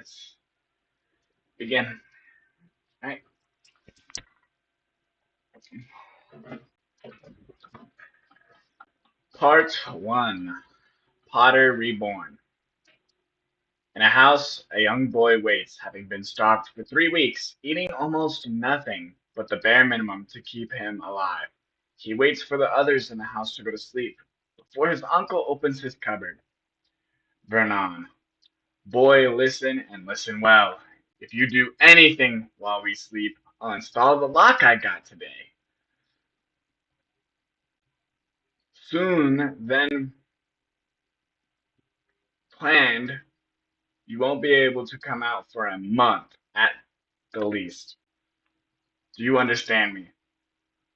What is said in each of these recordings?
let's begin. All right. Part 1. Potter Reborn. In a house, a young boy waits, having been starved for 3 weeks, eating almost nothing but the bare minimum to keep him alive. He waits for the others in the house to go to sleep before his uncle opens his cupboard. Vernon. Boy, listen and listen well. If you do anything while we sleep, I'll install the lock I got today. Soon, then planned, you won't be able to come out for a month at the least. Do you understand me?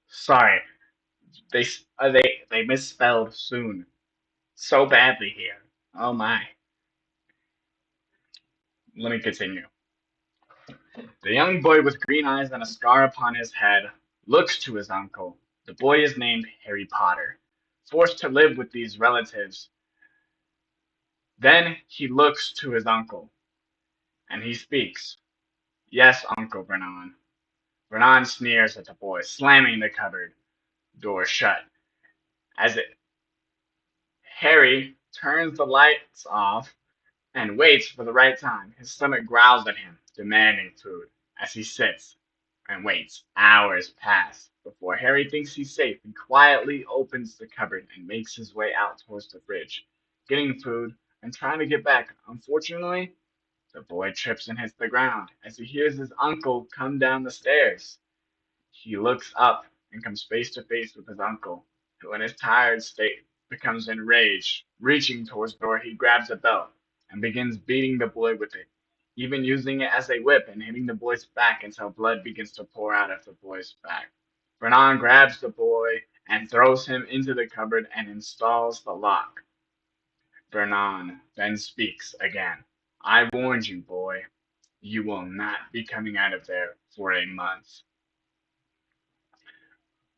Sorry, they misspelled soon so badly here. Oh my. Let me continue. The young boy with green eyes and a scar upon his head looks to his uncle. The boy is named Harry Potter. Forced to live with these relatives, then he looks to his uncle, and he speaks. Yes, Uncle Vernon. Vernon sneers at the boy, slamming the cupboard door shut. As it, Harry turns the lights off and waits for the right time. His stomach growls at him, demanding food. As he sits and waits, hours pass. Before Harry thinks he's safe, he quietly opens the cupboard and makes his way out towards the fridge, getting food and trying to get back. Unfortunately, the boy trips and hits the ground as he hears his uncle come down the stairs. He looks up and comes face to face with his uncle, who in his tired state becomes enraged. Reaching towards the door, he grabs a belt and begins beating the boy with it, even using it as a whip and hitting the boy's back until blood begins to pour out of the boy's back. Vernon grabs the boy and throws him into the cupboard and installs the lock. Vernon then speaks again. I warned you, boy. You will not be coming out of there for a month.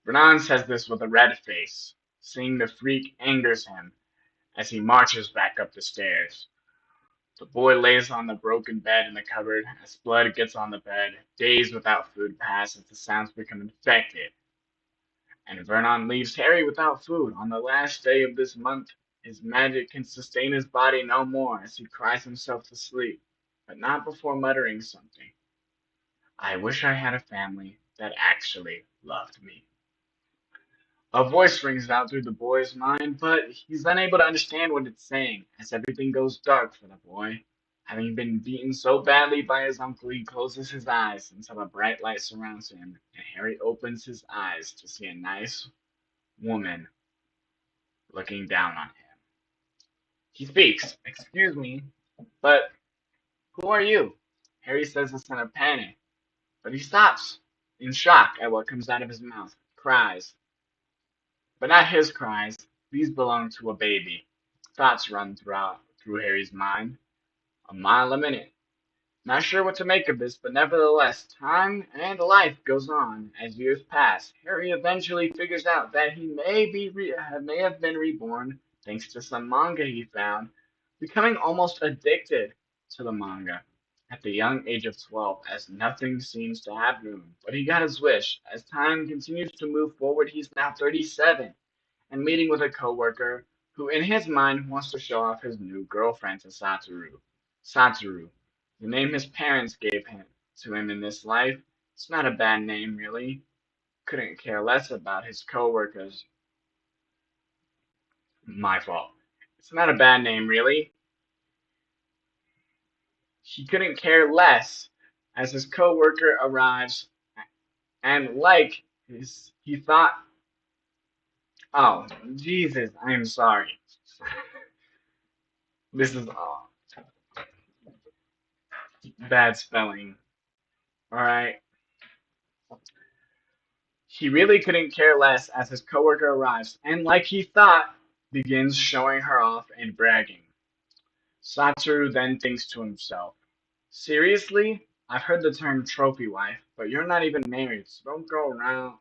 Vernon says this with a red face. Seeing the freak angers him as he marches back up the stairs. The boy lays on the broken bed in the cupboard as blood gets on the bed. Days without food pass as the sounds become infected, and Vernon leaves Harry without food. On the last day of this month, his magic can sustain his body no more as he cries himself to sleep, but not before muttering something. I wish I had a family that actually loved me. A voice rings out through the boy's mind, but he's unable to understand what it's saying, as everything goes dark for the boy. Having been beaten so badly by his uncle, he closes his eyes until a bright light surrounds him, and Harry opens his eyes to see a nice woman looking down on him. He speaks, excuse me, but who are you? Harry says this in a panic, but he stops, in shock at what comes out of his mouth, cries. But not his cries. These belong to a baby. Thoughts run through Harry's mind. A mile a minute. Not sure what to make of this, but nevertheless, time and life goes on as years pass. Harry eventually figures out that he may have been reborn thanks to some manga he found, becoming almost addicted to the manga at the young age of 12, as nothing seems to happen to him. But he got his wish. As time continues to move forward, he's now 37 and meeting with a coworker who, in his mind, wants to show off his new girlfriend to Satoru. Satoru, the name his parents gave him to him in this life. It's not a bad name, really. Couldn't care less about his coworkers. My fault. It's not a bad name, really. He couldn't care less as his coworker arrives, and he thought, oh, Jesus, I'm sorry. This is bad spelling. Alright. He really couldn't care less as his coworker arrives, and like he thought, begins showing her off and bragging. Satoru then thinks to himself, seriously? I've heard the term trophy wife, but you're not even married, so don't go around.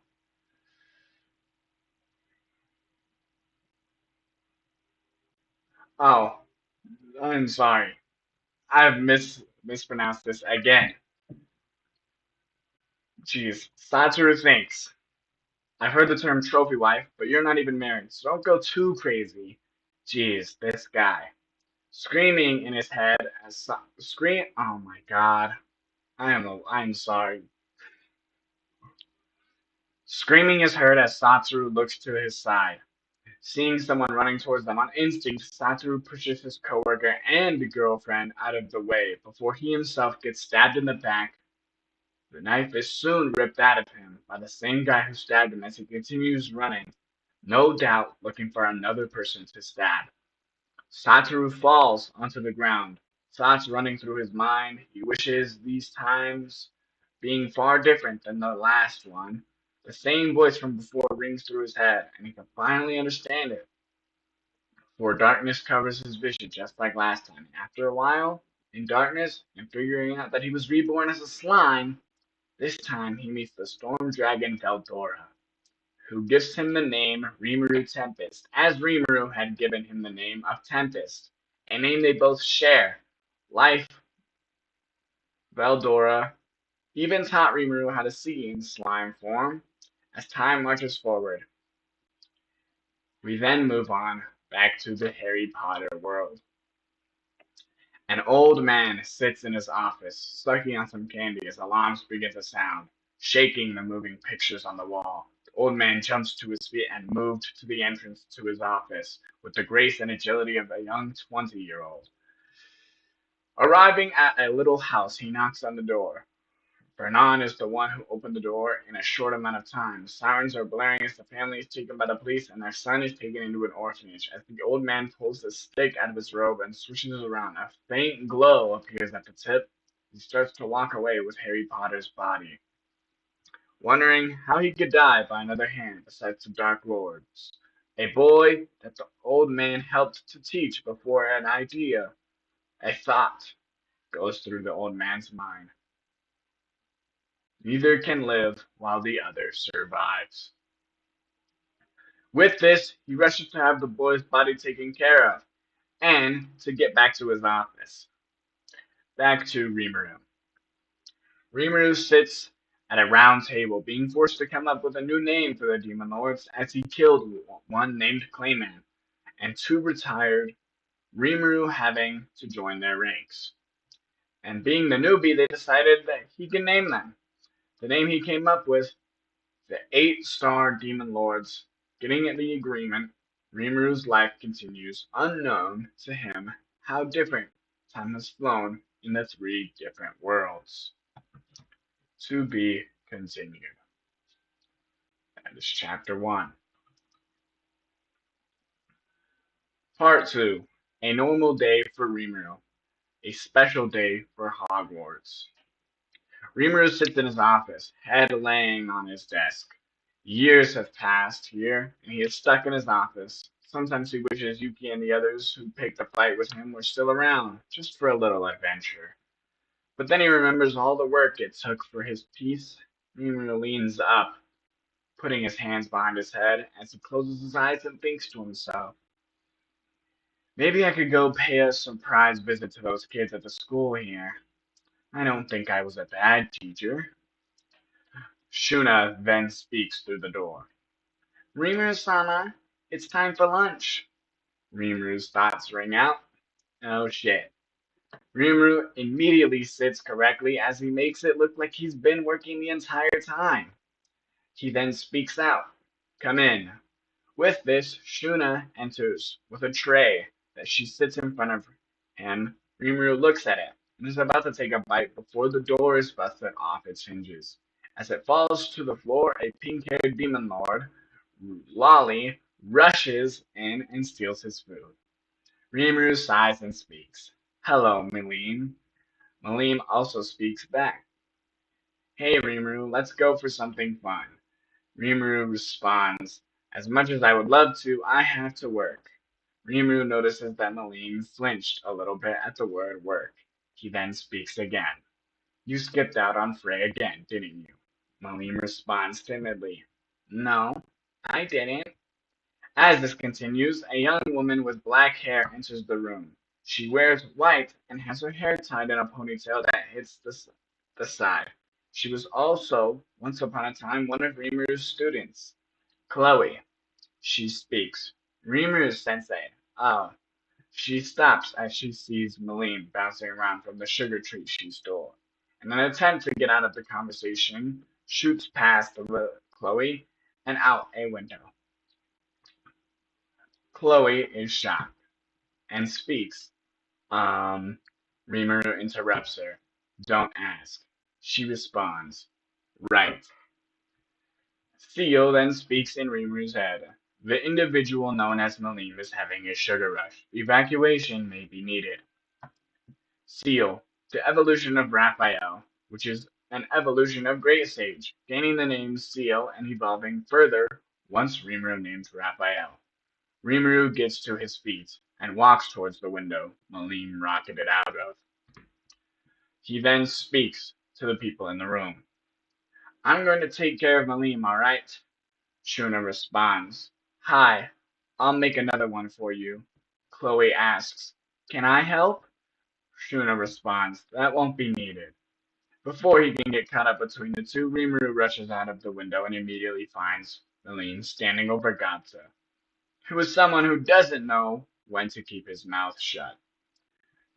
Oh, I'm sorry. I've mispronounce this again. Jeez, Satoru thinks. I've heard the term trophy wife, but you're not even married, so don't go too crazy. Jeez, this guy. Screaming in his head as scream. Oh my God, I'm sorry. Screaming is heard as Satoru looks to his side. Seeing someone running towards them on instinct, Satoru pushes his coworker and girlfriend out of the way before he himself gets stabbed in the back. The knife is soon ripped out of him by the same guy who stabbed him as he continues running, no doubt looking for another person to stab. Satoru falls onto the ground, thoughts running through his mind. He wishes these times being far different than the last one. The same voice from before rings through his head, and he can finally understand it. For darkness covers his vision just like last time. After a while, in darkness, and figuring out that he was reborn as a slime, this time he meets the storm dragon Veldora, who gives him the name Rimuru Tempest, as Rimuru had given him the name of Tempest, a name they both share. Life, Veldora, even taught Rimuru how to see in slime form. As time marches forward, we then move on back to the Harry Potter world. An old man sits in his office, sucking on some candy as alarms begin to sound, shaking the moving pictures on the wall. The old man jumps to his feet and moved to the entrance to his office with the grace and agility of a young 20-year-old. Arriving at a little house, he knocks on the door. Vernon is the one who opened the door in a short amount of time. Sirens are blaring as the family is taken by the police and their son is taken into an orphanage. As the old man pulls a stick out of his robe and swishes it around, a faint glow appears at the tip. He starts to walk away with Harry Potter's body, wondering how he could die by another hand besides the Dark Lord's. A boy that the old man helped to teach before an idea, a thought, goes through the old man's mind. Neither can live while the other survives. With this, he rushes to have the boy's body taken care of, and to get back to his office. Back to Rimuru. Rimuru sits at a round table, being forced to come up with a new name for the Demon Lords as he killed one named Clayman, and two retired, Rimuru having to join their ranks. And being the newbie, they decided that he can name them. The name he came up with, the 8-star Demon Lords, getting the agreement. Rimuru's life continues, unknown to him how different time has flown in the 3 different worlds. To be continued. That is chapter 1. Part 2. A normal day for Rimuru. A special day for Hogwarts. Rimuru sits in his office, head laying on his desk. Years have passed here, and he is stuck in his office. Sometimes he wishes Yuki and the others who picked a fight with him were still around, just for a little adventure. But then he remembers all the work it took for his peace. Rimuru leans up, putting his hands behind his head as he closes his eyes and thinks to himself, maybe I could go pay a surprise visit to those kids at the school here. I don't think I was a bad teacher. Shuna then speaks through the door. Rimuru-sama, it's time for lunch. Rimuru's thoughts ring out. Oh shit. Rimuru immediately sits correctly as he makes it look like he's been working the entire time. He then speaks out. Come in. With this, Shuna enters with a tray that she sits in front of him. Rimuru looks at it and is about to take a bite before the door is busted off its hinges. As it falls to the floor, a pink-haired demon lord, Lolly, rushes in and steals his food. Rimuru sighs and speaks. Hello, Malim. Malim also speaks back. Hey, Rimuru, let's go for something fun. Rimuru responds, as much as I would love to, I have to work. Rimuru notices that Malim flinched a little bit at the word work. He then speaks again. You skipped out on Frey again, didn't you? Malim responds timidly. No, I didn't. As this continues, a young woman with black hair enters the room. She wears white and has her hair tied in a ponytail that hits the side. She was also, once upon a time, one of Rimuru's students. Chloe. She speaks. Rimuru sensei. Oh. She stops as she sees Maline bouncing around from the sugar treat she stole. In an attempt to get out of the conversation, shoots past Chloe and out a window. Chloe is shocked and speaks. Um, Rimuru interrupts her. Don't ask. She responds. Right. Theo then speaks in Rimuru's head. The individual known as Maline is having a sugar rush. Evacuation may be needed. Seal, the evolution of Raphael, which is an evolution of Great Sage, gaining the name Seal and evolving further once Rimuru named Raphael. Rimuru gets to his feet and walks towards the window Maline rocketed out of. He then speaks to the people in the room. I'm going to take care of Malim, alright? Shuna responds. Hi, I'll make another one for you. Chloe asks, Can I help? Shuna responds, That won't be needed. Before he can get caught up between the two, Rimuru rushes out of the window and immediately finds Maline standing over Gata, who is someone who doesn't know when to keep his mouth shut.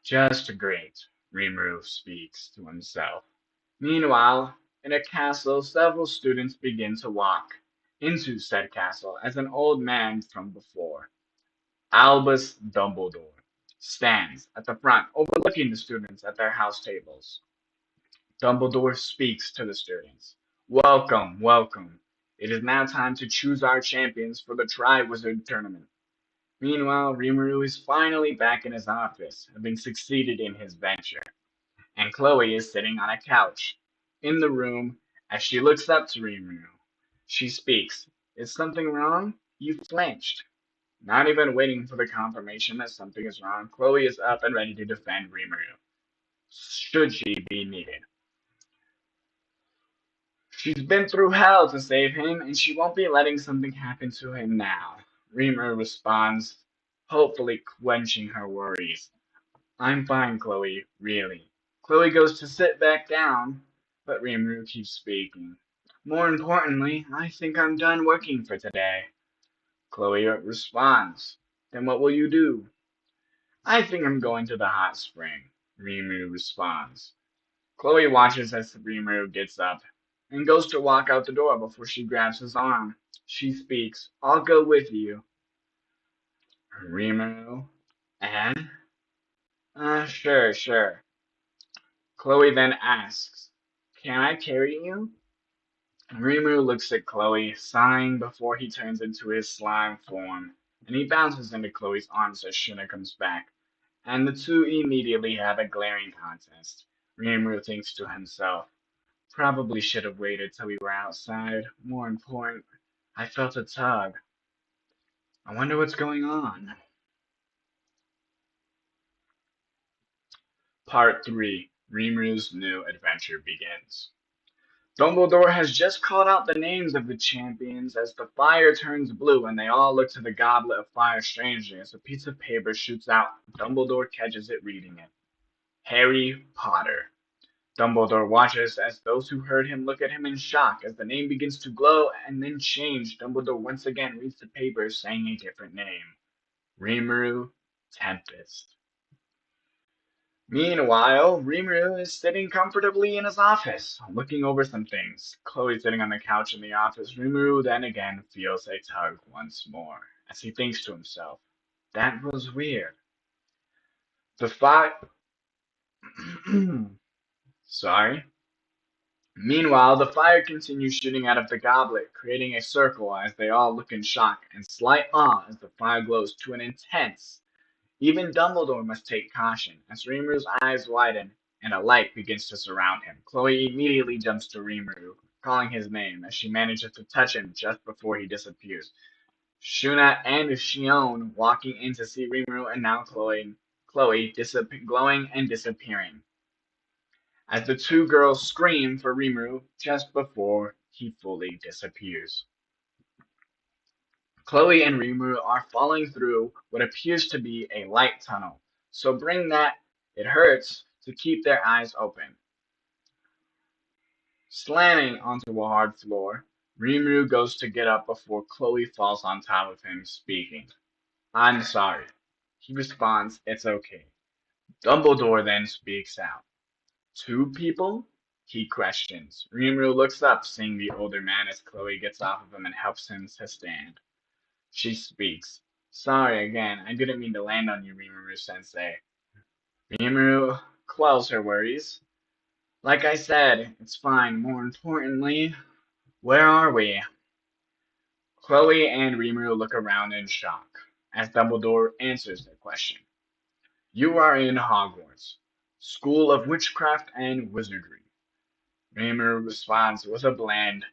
Just great, Rimuru speaks to himself. Meanwhile, in a castle, several students begin to walk into said castle as an old man from before, Albus Dumbledore, stands at the front overlooking the students at their house tables. Dumbledore speaks to the students. Welcome, welcome. It is now time to choose our champions for the Tri-Wizard Tournament. Meanwhile, Rimuru is finally back in his office, having succeeded in his venture, and Chloe is sitting on a couch in the room as she looks up to Rimuru. She speaks. Is something wrong? You flinched. Not even waiting for the confirmation that something is wrong, Chloe is up and ready to defend Rimuru, should she be needed. She's been through hell to save him, and she won't be letting something happen to him now. Rimuru responds, hopefully quenching her worries. I'm fine, Chloe, really. Chloe goes to sit back down, but Rimuru keeps speaking. More importantly, I think I'm done working for today. Chloe responds, Then what will you do? I think I'm going to the hot spring, Rimuru responds. Chloe watches as Rimuru gets up and goes to walk out the door before she grabs his arm. She speaks, I'll go with you. Rimuru, and? Sure, sure. Chloe then asks, Can I carry you? Rimuru looks at Chloe, sighing before he turns into his slime form, and he bounces into Chloe's arms as Shuna comes back, and the two immediately have a glaring contest. Rimuru thinks to himself, Probably should have waited till we were outside. More important, I felt a tug. I wonder what's going on. Part 3. Rimuru's new adventure begins. Dumbledore has just called out the names of the champions as the fire turns blue and they all look to the goblet of fire strangely as a piece of paper shoots out. Dumbledore catches it reading it. Harry Potter. Dumbledore watches as those who heard him look at him in shock as the name begins to glow and then change. Dumbledore once again reads the paper saying a different name. Rimuru Tempest. Meanwhile, Rimuru is sitting comfortably in his office, looking over some things. Chloe sitting on the couch in the office. Rimuru then again feels a tug once more, as he thinks to himself, That was weird. The fire... Sorry. Meanwhile, the fire continues shooting out of the goblet, creating a circle as they all look in shock and slight awe as the fire glows to an intense. Even Dumbledore must take caution, as Rimuru's eyes widen and a light begins to surround him. Chloe immediately jumps to Rimuru, calling his name, as she manages to touch him just before he disappears. Shuna and Shion walking in to see Rimuru and now Chloe glowing and disappearing, as the two girls scream for Rimuru just before he fully disappears. Chloe and Rimuru are falling through what appears to be a light tunnel. So bring that it hurts to keep their eyes open. Slamming onto a hard floor, Rimuru goes to get up before Chloe falls on top of him, speaking. I'm sorry. He responds, it's okay. Dumbledore then speaks out. Two people? He questions. Rimuru looks up, seeing the older man as Chloe gets off of him and helps him to stand. She speaks. Sorry again, I didn't mean to land on you, Rimuru-sensei. Rimuru quells her worries. Like I said, it's fine. More importantly, where are we? Chloe and Rimuru look around in shock as Dumbledore answers their question. You are in Hogwarts, School of Witchcraft and Wizardry. Rimuru responds with a bland,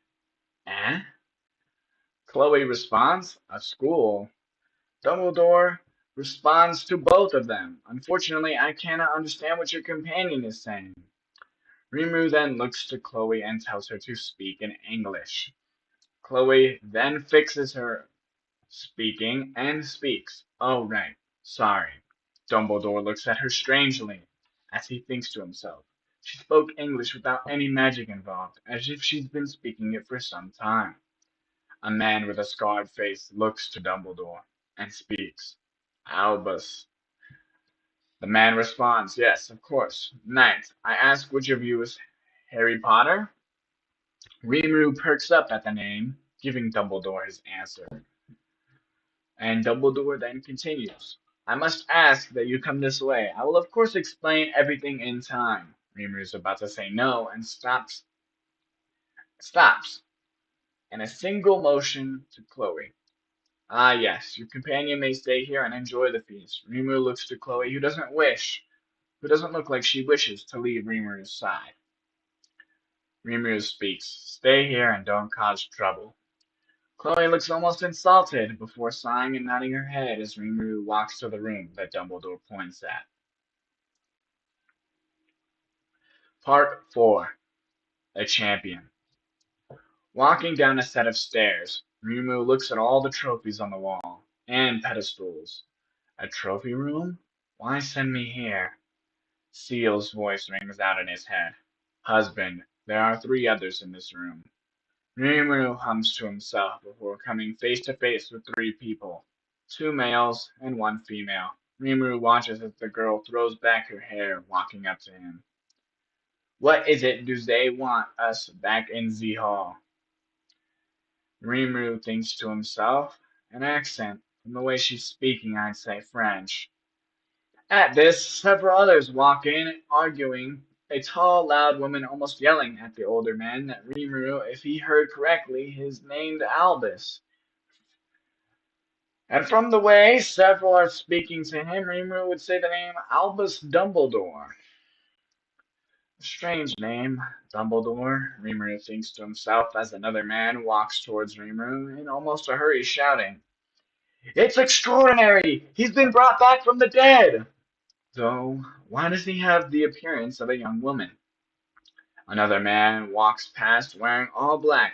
eh? Chloe responds, a school. Dumbledore responds to both of them. Unfortunately, I cannot understand what your companion is saying. Rimuru then looks to Chloe and tells her to speak in English. Chloe then fixes her speaking and speaks. Oh, right. Sorry. Dumbledore looks at her strangely as he thinks to himself. She spoke English without any magic involved, as if she's been speaking it for some time. A man with a scarred face looks to Dumbledore and speaks. Albus. The man responds, yes, of course. Knight, I ask which of you is Harry Potter? Rimuru perks up at the name, giving Dumbledore his answer. And Dumbledore then continues. I must ask that you come this way. I will of course explain everything in time. Rimuru is about to say no and stops, in a single motion to Chloe. Ah yes, your companion may stay here and enjoy the feast. Rimuru looks to Chloe, who doesn't look like she wishes to leave Rimuru's side. Rimuru speaks. Stay here and don't cause trouble. Chloe looks almost insulted before sighing and nodding her head as Rimuru walks to the room that Dumbledore points at. Part 4. A Champion. Walking down a set of stairs, Rimuru looks at all the trophies on the wall, and pedestals. A trophy room? Why send me here? Seal's voice rings out in his head. Husband, there are 3 others in this room. Rimuru hums to himself before coming face to face with 3 people. 2 males and 1 female. Rimuru watches as the girl throws back her hair, walking up to him. What is it do they want us back in the hall? Rimuru thinks to himself. An accent. From the way she's speaking, I'd say French. At this, several others walk in, arguing, a tall, loud woman almost yelling at the older man that Rimuru, if he heard correctly, is named Albus. And from the way several are speaking to him, Rimuru would say the name Albus Dumbledore. A strange name, Dumbledore, Rimuru thinks to himself as another man walks towards Rimuru in almost a hurry, shouting, It's extraordinary! He's been brought back from the dead! Though, why does he have the appearance of a young woman? Another man walks past wearing all black.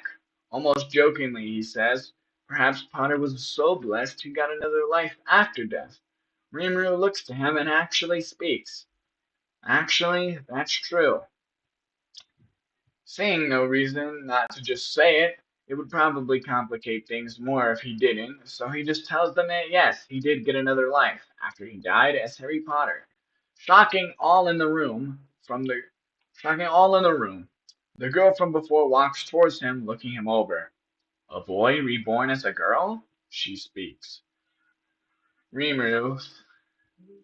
Almost jokingly, he says, perhaps Potter was so blessed he got another life after death. Rimuru looks to him and actually speaks. Actually, that's true. Seeing no reason not to just say it, it would probably complicate things more if he didn't, so he just tells them that yes, he did get another life after he died as Harry Potter. Shocking all in the room from the Shocking all in the room. The girl from before walks towards him, looking him over. A boy reborn as a girl? She speaks. Rimuru,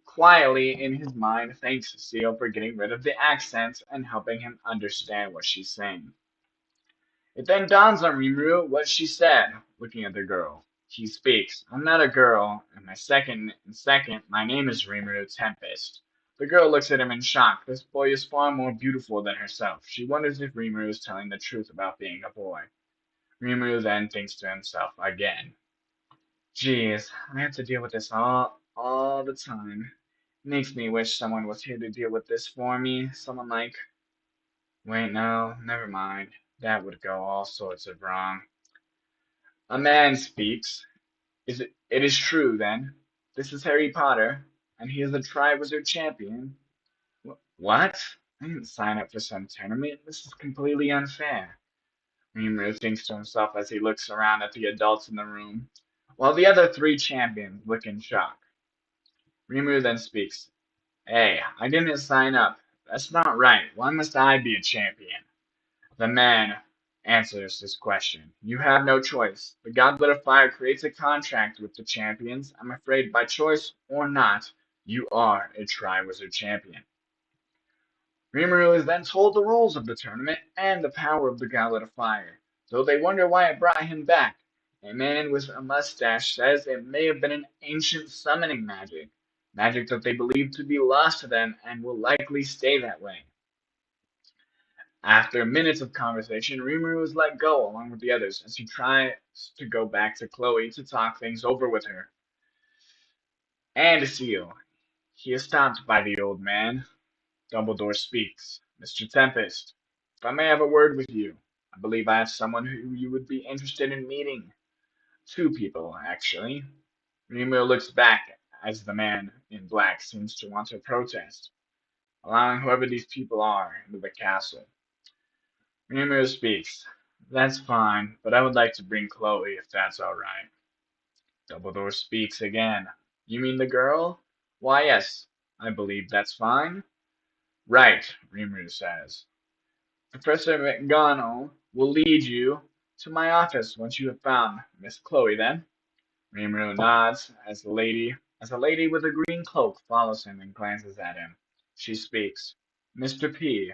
quietly in his mind, thanks Seal for getting rid of the accent and helping him understand what she's saying. It then dawns on Rimuru what she said, looking at the girl. He speaks. I'm not a girl, and second, my name is Rimuru Tempest. The girl looks at him in shock. This boy is far more beautiful than herself. She wonders if Rimuru is telling the truth about being a boy. Rimuru then thinks to himself again. Geez, I have to deal with this all the time. Makes me wish someone was here to deal with this for me. Someone like... Wait, no, never mind. That would go all sorts of wrong. A man speaks. It is true, then. This is Harry Potter. and he is the Tri-Wizard champion. What? I didn't sign up for some tournament. This is completely unfair. Rimuru thinks to himself as he looks around at the adults in the room, while the other three champions look in shock. Rimuru then speaks. Hey, I didn't sign up. That's not right. Why must I be a champion? The man answers his question. You have no choice. The Goblet of Fire creates a contract with the champions. I'm afraid by choice or not, you are a Tri-Wizard champion. Rimuru is then told the rules of the tournament and the power of the Goblet of Fire, though they wonder why it brought him back. A man with a mustache says it may have been an ancient summoning magic, magic that they believe to be lost to them and will likely stay that way. After minutes of conversation, Rimuru is let go along with the others as he tries to go back to Chloe to talk things over with her. And Seal, he is stopped by the old man. Dumbledore speaks. Mr. Tempest, if I may have a word with you, I believe I have someone who you would be interested in meeting. Two people, actually. Rimuru looks back as the man in black seems to want to protest, allowing whoever these people are into the castle. Rimuru speaks. That's fine, but I would like to bring Chloe if that's all right. Dumbledore speaks again. You mean the girl? Why, yes, I believe that's fine. Right, Rimuru says. Professor McGonagall will lead you to my office once you have found Miss Chloe, then. Rimuru nods as a lady with a green cloak follows him and glances at him. She speaks. Mr. P.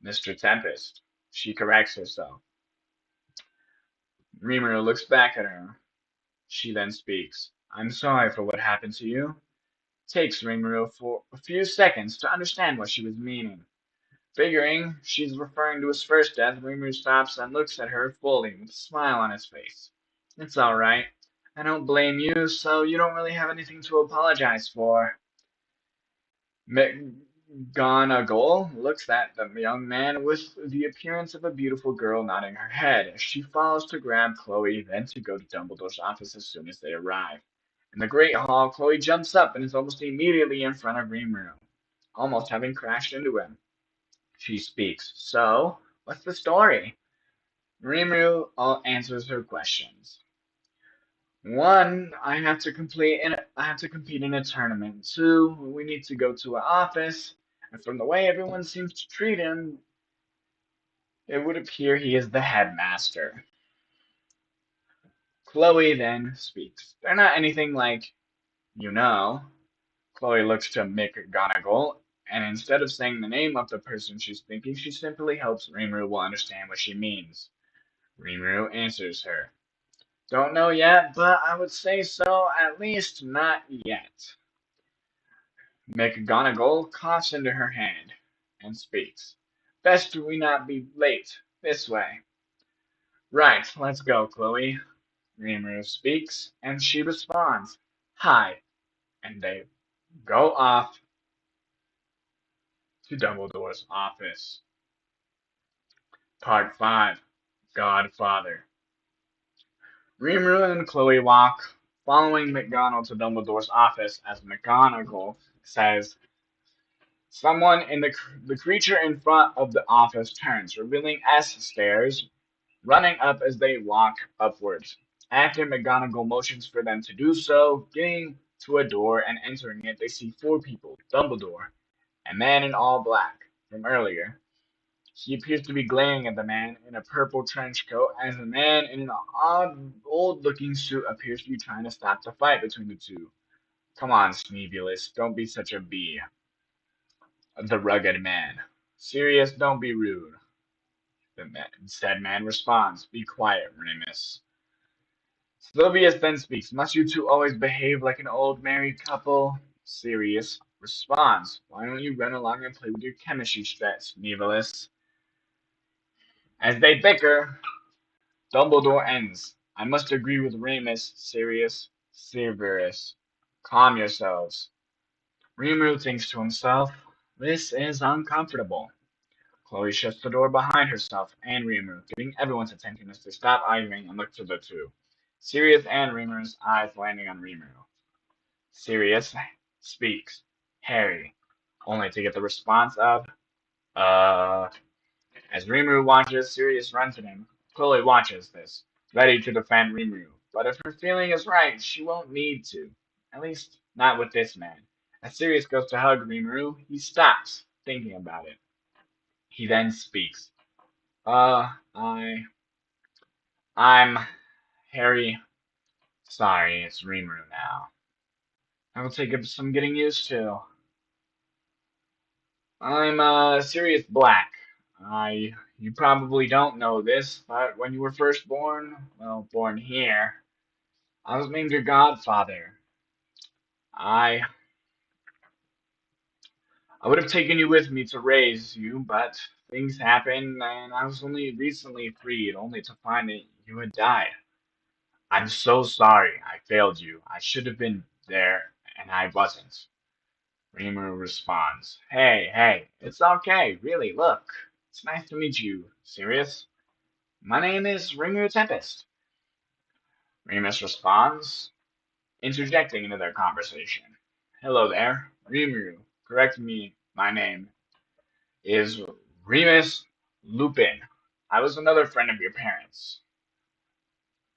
Mr. Tempest. She corrects herself. Rimuru looks back at her. She then speaks. I'm sorry for what happened to you. Takes Rimuru for a few seconds to understand what she was meaning. Figuring she's referring to his first death, Rimuru stops and looks at her fully with a smile on his face. It's all right. I don't blame you, so you don't really have anything to apologize for. McGonagall looks at the young man with the appearance of a beautiful girl nodding her head as she follows to grab Chloe, then to go to Dumbledore's office as soon as they arrive. In the Great Hall, Chloe jumps up and is almost immediately in front of Rimuru, almost having crashed into him. She speaks. So, what's the story? Rimuru answers her questions. One, I have to compete in a tournament. Two, we need to go to an office, and from the way everyone seems to treat him, it would appear he is the headmaster. Chloe then speaks. They're not anything like, you know. Chloe looks to McGonagall, and instead of saying the name of the person she's thinking, she simply helps Rimuru will understand what she means. Rimuru answers her. Don't know yet, but I would say so, at least not yet. McGonagall coughs into her hand and speaks. Best we not be late. This way. Right, let's go, Chloe. Rimuru speaks, and she responds, Hi, and they go off to Dumbledore's office. Part 5. Godfather. Rimuru and Chloe walk, following McGonagall to Dumbledore's office as McGonagall says, Someone in the creature in front of the office turns, revealing S stairs running up as they walk upwards. After McGonagall motions for them to do so, getting to a door and entering it, they see four people. Dumbledore, a man in all black, from earlier. He appears to be glaring at the man in a purple trench coat, as the man in an odd, old-looking suit appears to be trying to stop the fight between the two. Come on, Sneebulus, don't be such a bee. The rugged man. Sirius, don't be rude. Said man responds, Be quiet, Remus. Sylvius then speaks, Must you two always behave like an old married couple? Sirius responds, Why don't you run along and play with your chemistry stats, Neevilus? As they bicker, Dumbledore ends. I must agree with Remus, Sirius, Severus. Calm yourselves. Rimuru thinks to himself, This is uncomfortable. Chloe shuts the door behind herself and Rimuru, getting everyone's attention as they stop arguing and look to the two. Sirius and Rimuru's eyes landing on Rimuru. Sirius, speaks, Harry, only to get the response of, uh. As Rimuru watches Sirius run to him, Chloe watches this, ready to defend Rimuru. But if her feeling is right, she won't need to. At least, not with this man. As Sirius goes to hug Rimuru, he stops, thinking about it. He then speaks. Uh, I. I'm. Harry. Sorry, it's Rimuru now. I will take some getting used to. I'm Sirius Black. You probably don't know this, but when you were first born, well, born here, I was named your godfather. I I would have taken you with me to raise you, but things happened, and I was only recently freed, only to find that you had died. I'm so sorry. I failed you. I should have been there, and I wasn't. Rimuru responds, hey, it's okay, really, look. It's nice to meet you, Sirius. My name is Rimuru Tempest. Remus responds, interjecting into their conversation. Hello there, Rimuru. Correct me, my name is Remus Lupin. I was another friend of your parents.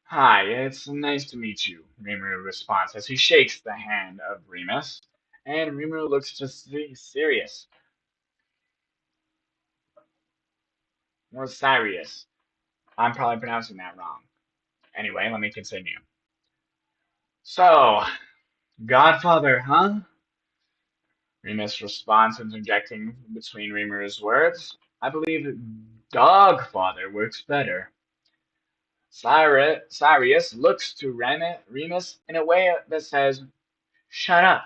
Hi, it's nice to meet you, Rimuru responds as he shakes the hand of Remus, and Rimuru looks to see Sirius, or Sirius. I'm probably pronouncing that wrong. Anyway, let me continue. So, Godfather, huh? Remus responds, interjecting between Rimuru's words. I believe Dogfather works better. Sirius looks to Remus in a way that says, shut up.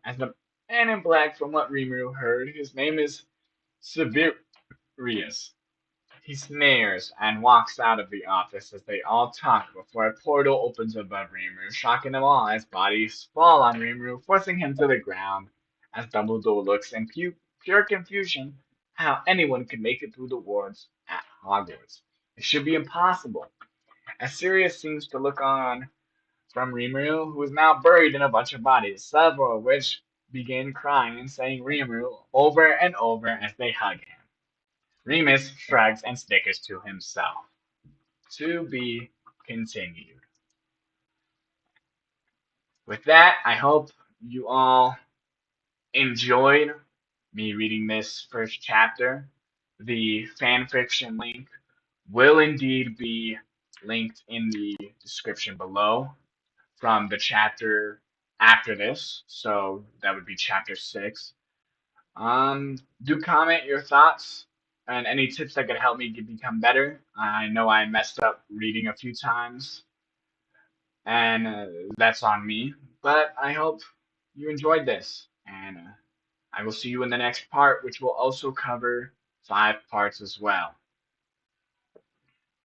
As the man in black, from what Rimuru heard, his name is Severius. He sneers and walks out of the office as they all talk before a portal opens above Rimuru, shocking them all as bodies fall on Rimuru, forcing him to the ground. As Dumbledore looks in pure confusion how anyone could make it through the wards at Hogwarts. It should be impossible. As Sirius seems to look on from Rimuru, who is now buried in a bunch of bodies, several of which begin crying and saying Rimuru over and over as they hug him. Remus shrugs and snickers to himself. To be continued. With that, I hope you all enjoyed me reading this first chapter. The fanfiction link will indeed be linked in the description below from the chapter after this, so that would be chapter 6. Do comment your thoughts and any tips that could help me become better. I know I messed up reading a few times, and that's on me. But I hope you enjoyed this, and I will see you in the next part, which will also cover 5 parts as well.